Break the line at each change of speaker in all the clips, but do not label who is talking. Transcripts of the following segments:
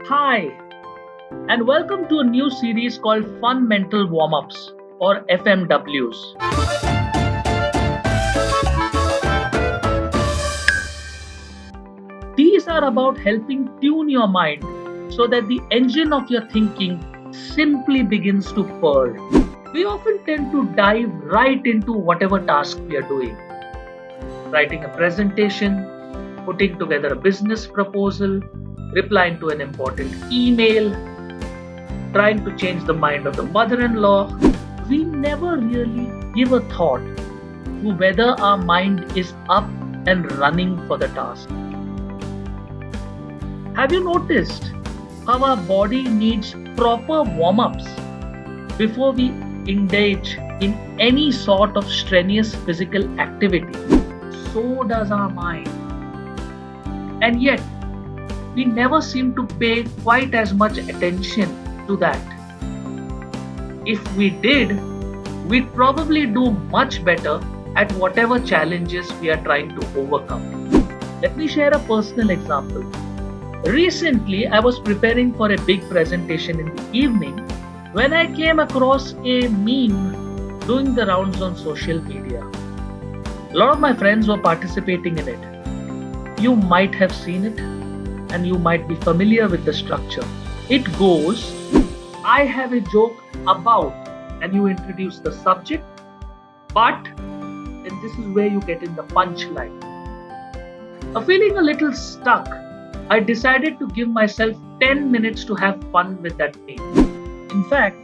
Hi, and welcome to a new series called Fun Mental Warm Ups or FMWs. These are about helping tune your mind so that the engine of your thinking simply begins to purr. We often tend to dive right into whatever task we are doing, writing a presentation, putting together a business proposal, replying to an important email, trying to change the mind of the mother in law. We never really give a thought to whether our mind is up and running for the task. Have you noticed how our body needs proper warm ups before we engage in any sort of strenuous physical activity? So does our mind. And yet, we never seem to pay quite as much attention to that. If we did, we'd probably do much better at whatever challenges we are trying to overcome. Let me share a personal example. Recently, I was preparing for a big presentation in the evening when I came across a meme doing the rounds on social media. A lot of my friends were participating in it. You might have seen it and you might be familiar with the structure. It goes, I have a joke about, and you introduce the subject, but, and this is where you get in the punchline. Feeling a little stuck, I decided to give myself 10 minutes to have fun with that meme. In fact,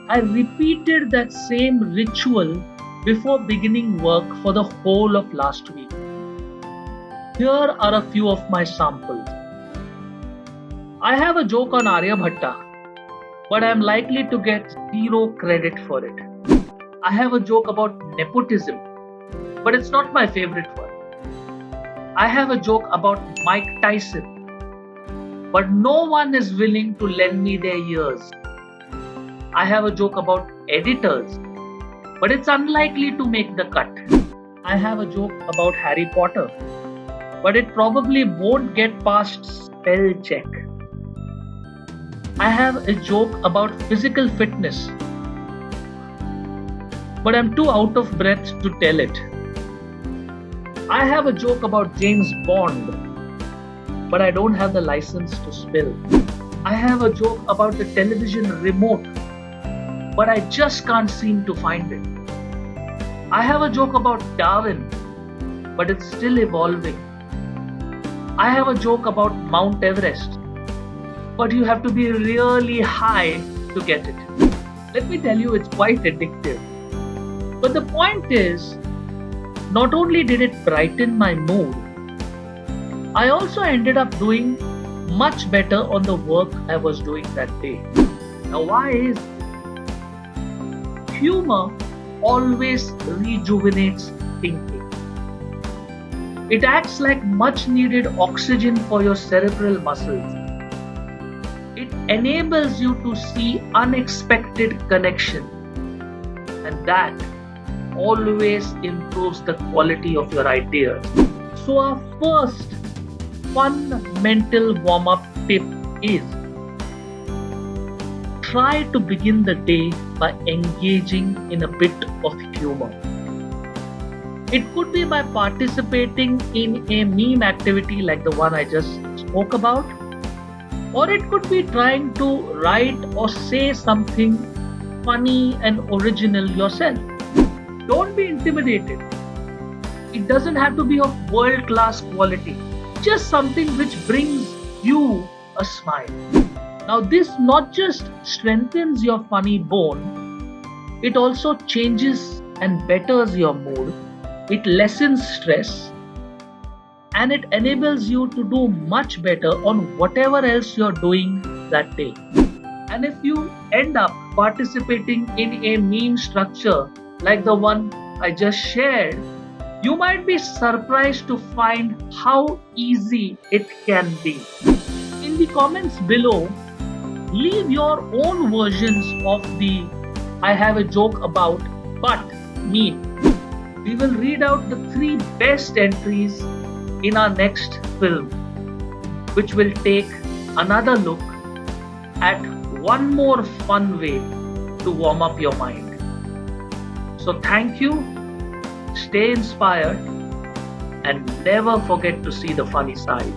I repeated that same ritual before beginning work for the whole of last week. Here are a few of my samples. I have a joke on Aryabhatta, but I am likely to get zero credit for it. I have a joke about nepotism, but it's not my favorite one. I have a joke about Mike Tyson, but no one is willing to lend me their ears. I have a joke about editors, but it's unlikely to make the cut. I have a joke about Harry Potter, but it probably won't get past spell check. I have a joke about physical fitness, but I'm too out of breath to tell it. I have a joke about James Bond, but I don't have the license to spill. I have a joke about the television remote, but I just can't seem to find it. I have a joke about Darwin, but it's still evolving. I have a joke about Mount Everest, but you have to be really high to get it. Let me tell you, it's quite addictive. But the point is, not only did it brighten my mood, I also ended up doing much better on the work I was doing that day. Now, why is humor always rejuvenates thinking? It acts like much needed oxygen for your cerebral muscles. It enables you to see unexpected connection, and that always improves the quality of your ideas. So our first fun mental warm-up tip is try to begin the day by engaging in a bit of humor. It could be by participating in a meme activity like the one I just spoke about, or it could be trying to write or say something funny and original yourself. Don't be intimidated. It doesn't have to be of world-class quality. Just something which brings you a smile. Now, this not just strengthens your funny bone, it also changes and betters your mood. It lessens stress, and it enables you to do much better on whatever else you're doing that day. And if you end up participating in a meme structure like the one I just shared, you might be surprised to find how easy it can be. In the comments below, leave your own versions of the I have a joke about but meme. We will read out the 3 best entries in our next film, which will take another look at one more fun way to warm up your mind. So, thank you, stay inspired, and never forget to see the funny side.